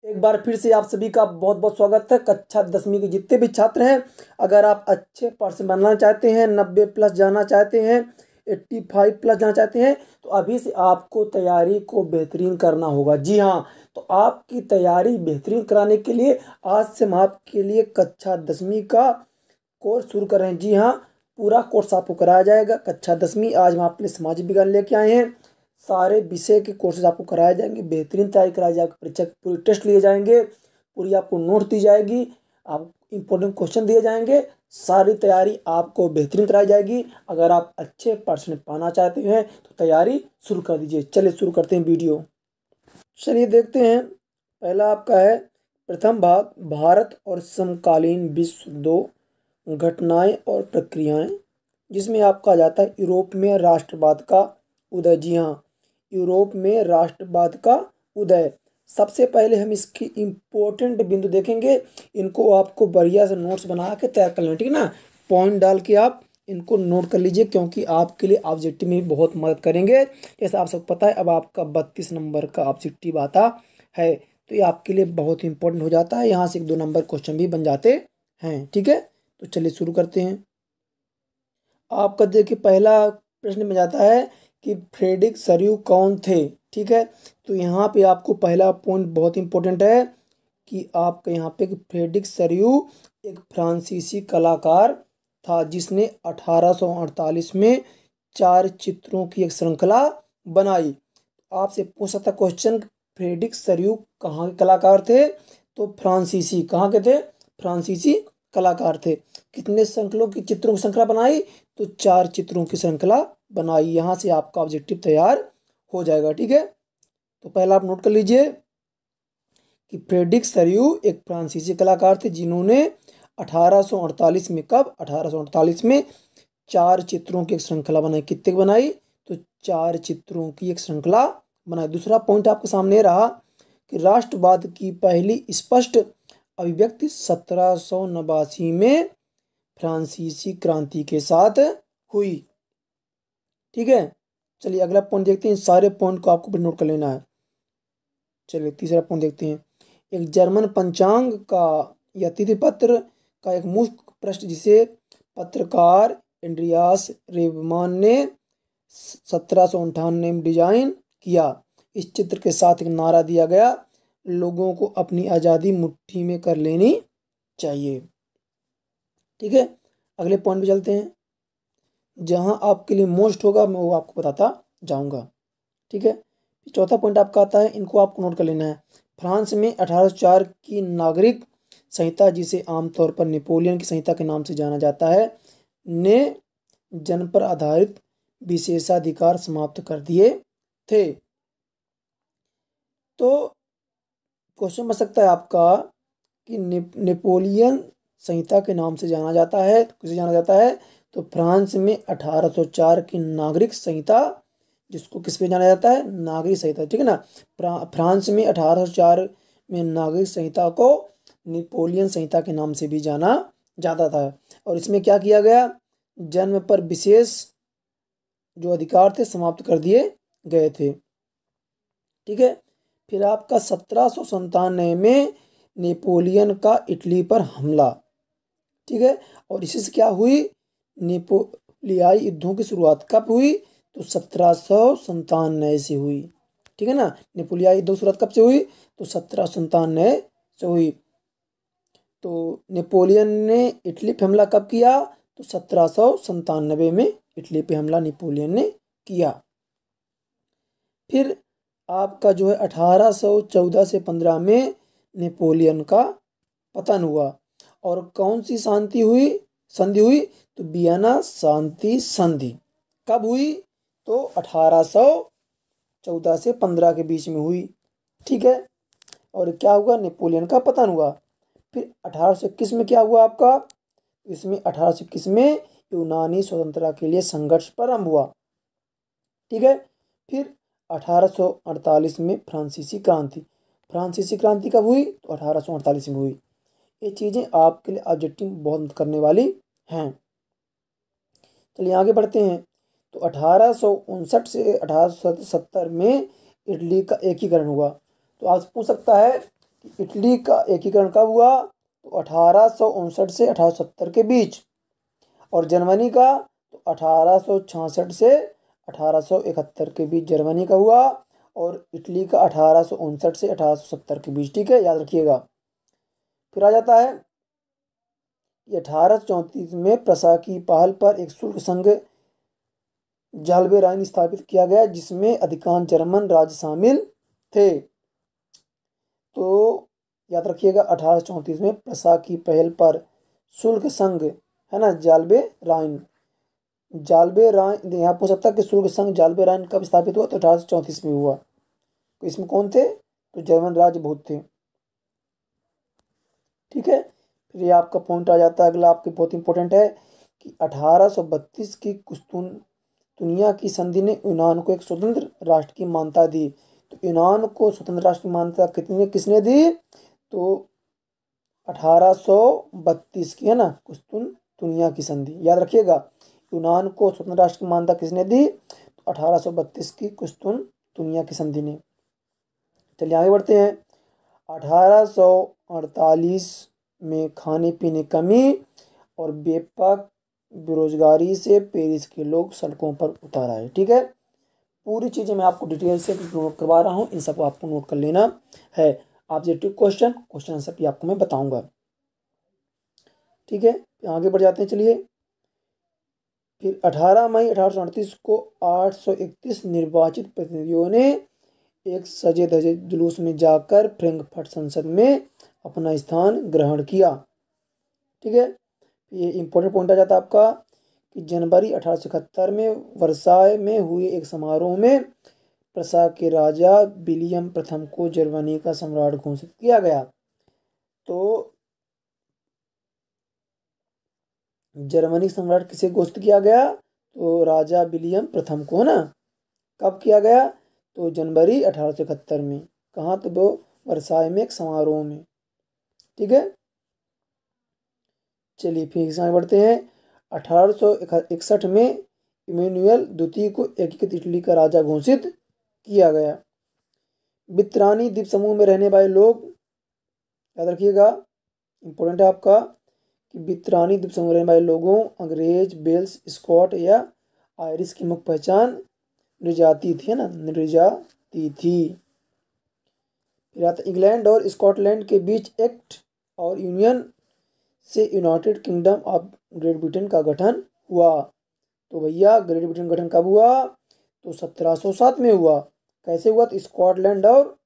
एक बार फिर से आप सभी का बहुत बहुत स्वागत है। कक्षा 10वीं के जितने भी छात्र हैं, अगर आप अच्छे परसेंट बनना चाहते हैं, 90 प्लस जाना चाहते हैं, 85 प्लस जाना चाहते हैं, तो अभी से आपको तैयारी को बेहतरीन करना होगा। जी हाँ, तो आपकी तैयारी बेहतरीन कराने के लिए आज से हम आपके लिए कक्षा 10वीं का कोर्स शुरू कर रहे हैं। जी हाँ, पूरा कोर्स आपको कराया जाएगा। कक्षा 10वीं आज हम आपके लिए सामाजिक विज्ञान लेके आए हैं। सारे विषय के कोर्सेज आपको कराए जाएंगे, बेहतरीन तैयारी कराई जाएगी, परीक्षा के पूरे टेस्ट लिए जाएंगे, पूरी आपको नोट दी जाएगी, आप इंपॉर्टेंट क्वेश्चन दिए जाएंगे। सारी तैयारी आपको बेहतरीन कराई जाएगी। अगर आप अच्छे परसेंट पाना चाहते हैं तो तैयारी शुरू कर दीजिए। चलिए शुरू करते हैं वीडियो। चलिए देखते हैं। पहला आपका है प्रथम भाग, भारत और समकालीन विश्व दो घटनाएं और प्रक्रियाएं, जिसमें आपका आ जाता है यूरोप में राष्ट्रवाद का उदय। जी हाँ, यूरोप में राष्ट्रवाद का उदय। सबसे पहले हम इसकी इम्पोर्टेंट बिंदु देखेंगे। इनको आपको बढ़िया से नोट्स बना के तैयार कर लेना, ठीक है ना। पॉइंट डाल के आप इनको नोट कर लीजिए, क्योंकि आपके लिए ऑब्जेक्टिव में भी बहुत मदद करेंगे। जैसे आप सबको पता है, अब आपका 32 नंबर का ऑब्जेक्टिव आता है, तो ये आपके लिए बहुत इंपॉर्टेंट हो जाता है। यहाँ से 1-2 नंबर क्वेश्चन भी बन जाते हैं, ठीक है। तो चलिए शुरू करते हैं। आपका देखिए पहला प्रश्न में जाता है कि फ्रेडरिक सरियू कौन थे, ठीक है। तो यहाँ पे आपको पहला पॉइंट बहुत इंपॉर्टेंट है कि आपका यहाँ पे फ्रेडरिक सरियू एक फ्रांसीसी कलाकार था, जिसने 1848 में 4 चित्रों की एक श्रृंखला बनाई। आपसे पूछ सकता क्वेश्चन, फ्रेडरिक सरियू कहाँ के कलाकार थे? तो फ्रांसीसी, कहाँ के थे? फ्रांसीसी कलाकार थे। कितने श्रृंखलों की चित्रों की श्रृंखला बनाई? तो 4 चित्रों की श्रृंखला बनाई। यहाँ से आपका ऑब्जेक्टिव तैयार हो जाएगा, ठीक है। तो पहला आप नोट कर लीजिए कि फ्रेडरिक सरियू एक फ्रांसीसी कलाकार थे, जिन्होंने 1848 में, कब? 1848 में 4 चित्रों की एक श्रृंखला बनाई। कितने बनाई? तो 4 चित्रों की एक श्रृंखला बनाई। दूसरा पॉइंट आपके सामने रहा कि राष्ट्रवाद की पहली स्पष्ट अभिव्यक्ति 1789 में फ्रांसीसी क्रांति के साथ हुई, ठीक है। चलिए अगला पॉइंट देखते हैं। सारे पॉइंट को आपको नोट कर लेना है। चलिए तीसरा पॉइंट देखते हैं। एक जर्मन पंचांग का या तिथि पत्र का एक मुख्य पृष्ठ, जिसे पत्रकार एंड्रियास रेबमान ने 1758 में डिजाइन किया। इस चित्र के साथ एक नारा दिया गया, लोगों को अपनी आज़ादी मुट्ठी में कर लेनी चाहिए, ठीक है। अगले पॉइंट पे चलते हैं। जहां आपके लिए मोस्ट होगा मैं वो आपको बताता जाऊंगा, ठीक है। चौथा पॉइंट आपका आता है, इनको आपको नोट कर लेना है। फ्रांस में 1804 की नागरिक संहिता, जिसे आमतौर पर नेपोलियन की संहिता के नाम से जाना जाता है, ने जन पर आधारित विशेषाधिकार समाप्त कर दिए थे। तो क्वेश्चन बन सकता है आपका कि नेपोलियन संहिता के नाम से जाना जाता है, किसे जाना जाता है? तो फ्रांस में 1804 की नागरिक संहिता, जिसको किस पे जाना जाता है? नागरिक संहिता, ठीक है ना। फ्रांस में 1804 में नागरिक संहिता को नेपोलियन संहिता के नाम से भी जाना जाता था। और इसमें क्या किया गया? जन्म पर विशेष जो अधिकार थे समाप्त कर दिए गए थे, ठीक है। फिर आपका 1797 में नेपोलियन का इटली पर हमला, ठीक है। और इसी से क्या हुई? नेपोलियाई युद्धों की शुरुआत कब हुई? तो 1797 से हुई, ठीक है ना। नेपोलियाई युद्धों की शुरुआत कब से हुई? तो 1797 से हुई। तो नेपोलियन ने इटली पे हमला कब किया? तो 1797 में इटली पे हमला नेपोलियन ने किया। फिर आपका जो है 1814 से 15 में नेपोलियन का पतन हुआ। और कौन सी संधि हुई? तो वियना शांति संधि। कब हुई? तो 1814 से 15 के बीच में हुई, ठीक है। और क्या हुआ? नेपोलियन का पतन हुआ। फिर 1821 में क्या हुआ आपका? इसमें 1821 में यूनानी स्वतंत्रता के लिए संघर्ष प्रारंभ हुआ, ठीक है। फिर 1848 में फ्रांसीसी क्रांति कब हुई? तो 1848 में हुई। ये चीज़ें आपके लिए ऑब्जेक्टिव बहुत करने वाली हैं। चलिए आगे बढ़ते हैं। तो 1859 से 1870 में इटली का एकीकरण हुआ। तो आपसे पूछ सकता है कि इटली का एकीकरण कब हुआ, तो 1859 से 1870 के बीच, और जर्मनी का तो 1866 से 1871 के बीच जर्मनी का हुआ, और इटली का 1859 से 1870 के बीच। ठीक है, याद रखिएगा। फिर आ जाता है कि 1834 में प्रशा की पहल पर एक शुल्क संघ जाल्बे राइन स्थापित किया गया, जिसमें अधिकांश जर्मन राज्य शामिल थे। तो याद रखिएगा 1834 में प्रशा की पहल पर शुल्क संघ, है ना, जाल्बे राइन यहाँ पूछ सकता है कि शुल्क संघ जाल्बे राइन कब स्थापित हुआ, तो 1834 में हुआ। तो इसमें कौन थे, तो जर्मन राज्य बहुत थे। ठीक है, फिर ये आपका पॉइंट आ जाता है अगला, आपके बहुत इंपॉर्टेंट है कि 1832 की कुस्तुनिया की संधि ने यूनान को एक स्वतंत्र राष्ट्र की मान्यता दी। तो यूनान को स्वतंत्र राष्ट्र की मान्यता किसने दी, तो 1832 की, है ना, कुस्तुनिया की संधि। याद रखिएगा, यूनान को स्वतंत्र राष्ट्र की मान्यता किसने दी, तो 1832 की कुस्तुनिया की संधि ने। चलिए आगे बढ़ते हैं। 1848 में खाने पीने कमी और व्यापक बेरोजगारी से पेरिस के लोग सड़कों पर उतर आए। ठीक है, पूरी चीज़ें मैं आपको डिटेल से नोट करवा रहा हूँ, इन सबको आपको नोट कर लेना है। ऑब्जेक्टिव क्वेश्चन आंसर भी आपको मैं बताऊंगा। ठीक है, आगे बढ़ जाते हैं। चलिए, फिर 18 मई 1838 को 831 निर्वाचित प्रतिनिधियों ने एक सजे धजे जुलूस में जाकर फ्रैंकफर्ट संसद में अपना स्थान ग्रहण किया। ठीक है, ये इंपॉर्टेंट पॉइंट आ जाता है आपका कि जनवरी 1871 में वर्साय में हुए एक समारोह में प्रशा के राजा विलियम प्रथम को जर्मनी का सम्राट घोषित किया गया। तो जर्मनी सम्राट किसे घोषित किया गया, तो राजा विलियम प्रथम को, है ना। कब किया गया, तो जनवरी 1871 में। कहाँ, तो वो वर्साय में एक समारोह में। ठीक है, चलिए फिर आगे बढ़ते हैं। 1861 में इमैनुअल द्वितीय को एकीकृत इटली का राजा घोषित किया गया। बित्रानी द्वीप समूह में रहने वाले लोग, याद रखिएगा, इंपॉर्टेंट है आपका कि बित्रानी द्वीप समूह में रहने वाले लोगों अंग्रेज, वेल्स, स्कॉट या आयरिश की मुख्य पहचान नृजाति थी, है ना, नृजाति थी। फिर आता इंग्लैंड और स्कॉटलैंड के बीच एक्ट और यूनियन से United kingdom of great Britain का गठन हुआ। तो भैया ग्रेट ब्रिटेन गठन कब हुआ, तो 1707 में हुआ। कैसे हुआ, तो स्कॉटलैंड और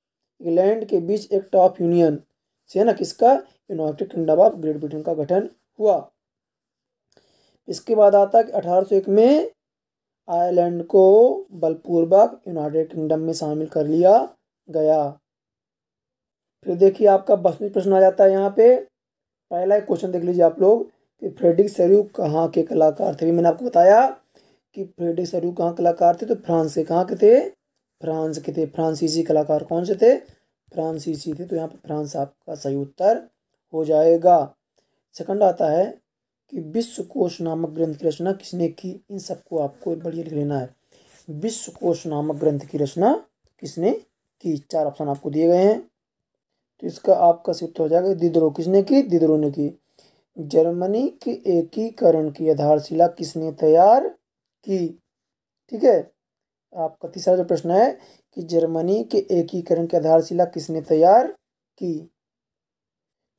इंग्लैंड के बीच एक्ट ऑफ यूनियन से, है ना, किसका, United kingdom of great Britain का गठन हुआ। इसके बाद आता है कि 1801 में आयरलैंड को बलपूर्वक यूनाइटेड किंगडम में शामिल कर लिया गया। फिर देखिए आपका 22वां प्रश्न आ जाता है यहाँ पे। पहला एक क्वेश्चन देख लीजिए आप लोग कि फ्रेडरिक सैल्यू कहाँ के कलाकार थे। मैंने आपको बताया कि फ्रेडरिक सैल्यू कहाँ कलाकार थे, तो फ्रांस से। कहाँ के थे, फ्रांस के थे। फ्रांसीसी कलाकार कौन से थे, फ्रांसीसी थे। तो यहाँ पे फ्रांस आपका सही उत्तर हो जाएगा। सेकंड आता है कि विश्वकोश नामक ग्रंथ की रचना किसने की। इन सबको आपको बढ़िया लिख लेना है। विश्वकोश नामक ग्रंथ की रचना किसने की, 4 ऑप्शन आपको दिए गए हैं। तो इसका आपका सिद्ध हो जाएगा दिदरो। किसने की, दिदरो ने की। जर्मनी के एकीकरण की आधारशिला किसने तैयार की। ठीक है, आपका तीसरा जो प्रश्न है कि जर्मनी के एकीकरण की आधारशिला किसने तैयार की।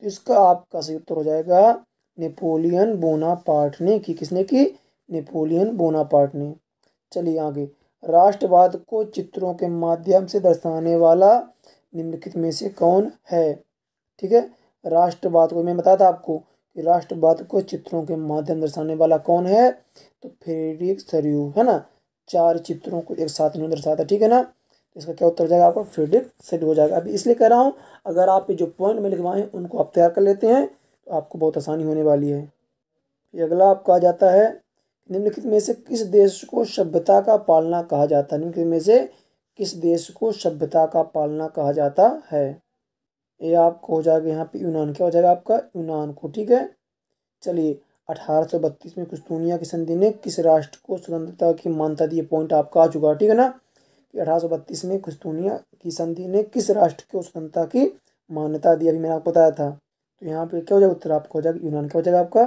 तो इसका आपका सही उत्तर हो जाएगा नेपोलियन बोनापार्ट ने की। किसने की, नेपोलियन बोनापार्ट ने। चलिए आगे। राष्ट्रवाद को चित्रों के माध्यम से दर्शाने वाला निम्नलिखित में से कौन है। ठीक है, राष्ट्रवाद को मैं बताया था आपको कि राष्ट्रवाद को चित्रों के माध्यम दर्शाने वाला कौन है, तो फ्रेडरिक सैल्यू, है ना। 4 चित्रों को एक साथ इन्होंने दर्शाया था। ठीक है ना, तो इसका क्या उत्तर हो जाएगा आपका, फ्रेडरिक सैल्यू हो जाएगा। अभी इसलिए कह रहा हूँ अगर आप जो पॉइंट में लिखवाए हैं उनको आप तैयार कर लेते हैं तो आपको बहुत आसानी होने वाली है। फिर अगला आपका आ जाता है निम्नलिखित में से किस देश को सभ्यता का पालना कहा जाता है। निम्नलिखित में से किस देश को सभ्यता का पालना कहा जाता है। ये आपको हो जाएगा यहाँ पे यूनान। क्या हो जाएगा आपका, यूनान को। ठीक है, चलिए 1832 में कुस्तुनिया की संधि ने किस राष्ट्र को स्वतंत्रता की मान्यता दी। पॉइंट आपका आ चुका है। ठीक है ना, कि 1832 में कुस्तुनिया की संधि ने किस राष्ट्र को स्वतंत्रता की मान्यता दी, अभी मैंने आपको बताया था। तो यहाँ पे क्या हो जाएगा उत्तर आपका हो जाएगा यूनान। क्या हो जाएगा आपका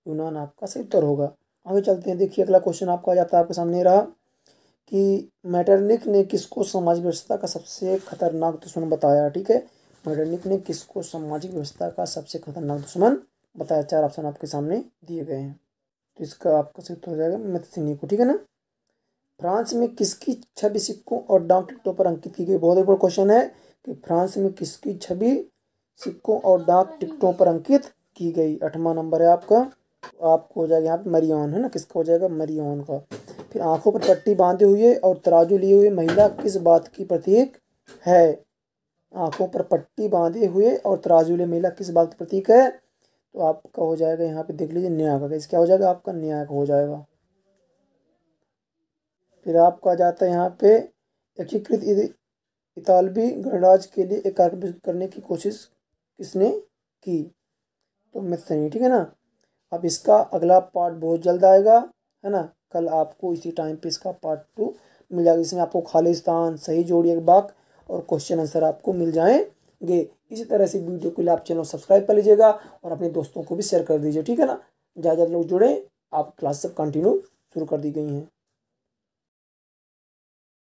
यूनान आपका सही उत्तर होगा। आगे चलते हैं, देखिए अगला क्वेश्चन आपका आ जाता है आपके सामने रहा कि मैटरनिक ने किसको सामाजिक व्यवस्था का सबसे खतरनाक दुश्मन बताया। ठीक है, मैटरनिक ने किसको सामाजिक व्यवस्था का सबसे खतरनाक दुश्मन बताया। 4 ऑप्शन आपके सामने दिए गए हैं, तो इसका आपका सही उत्तर हो जाएगा मैथ्सिनी को। ठीक है ना। फ्रांस में किसकी छवि सिक्कों और डाक टिकटों पर अंकित की गई। बहुत इंपॉर्टेंट क्वेश्चन है कि फ्रांस में किसकी छवि सिक्कों और डाक टिकटों पर अंकित की गई। 8वां नंबर है आपका। आपको हो जाएगा यहाँ पे मरियन, है ना, किसका हो जाएगा मरियन का। फिर आंखों पर पट्टी बांधे हुए और तराजू लिए हुए महिला किस बात की प्रतीक है। आंखों पर पट्टी बांधे हुए और तराजू लिए महिला किस बात की प्रतीक है। तो आपका हो जाएगा यहाँ पे देख लीजिए न्याय का। क्या हो जाएगा आपका न्याय का हो जाएगा। फिर आपका आ जाता है यहाँ पे एकीकृत इतालवी गणराज्य के लिए एक कार्यक्रम प्रस्तुत करने की कोशिश किसने की। तो मैथ्सिनी। ठीक है ना। अब इसका अगला पार्ट बहुत जल्द आएगा, है ना। कल आपको इसी टाइम पे इसका पार्ट 2 मिल जाएगा, जिसमें आपको खालिस्तान, सही जोड़ी, एक बाक और क्वेश्चन आंसर आपको मिल जाएंगे। इसी तरह से वीडियो के लिए आप चैनल सब्सक्राइब कर लीजिएगा और अपने दोस्तों को भी शेयर कर दीजिए। ठीक है ना। ज़्यादा लोग जुड़े, आप क्लास सब कंटिन्यू शुरू कर दी गई हैं।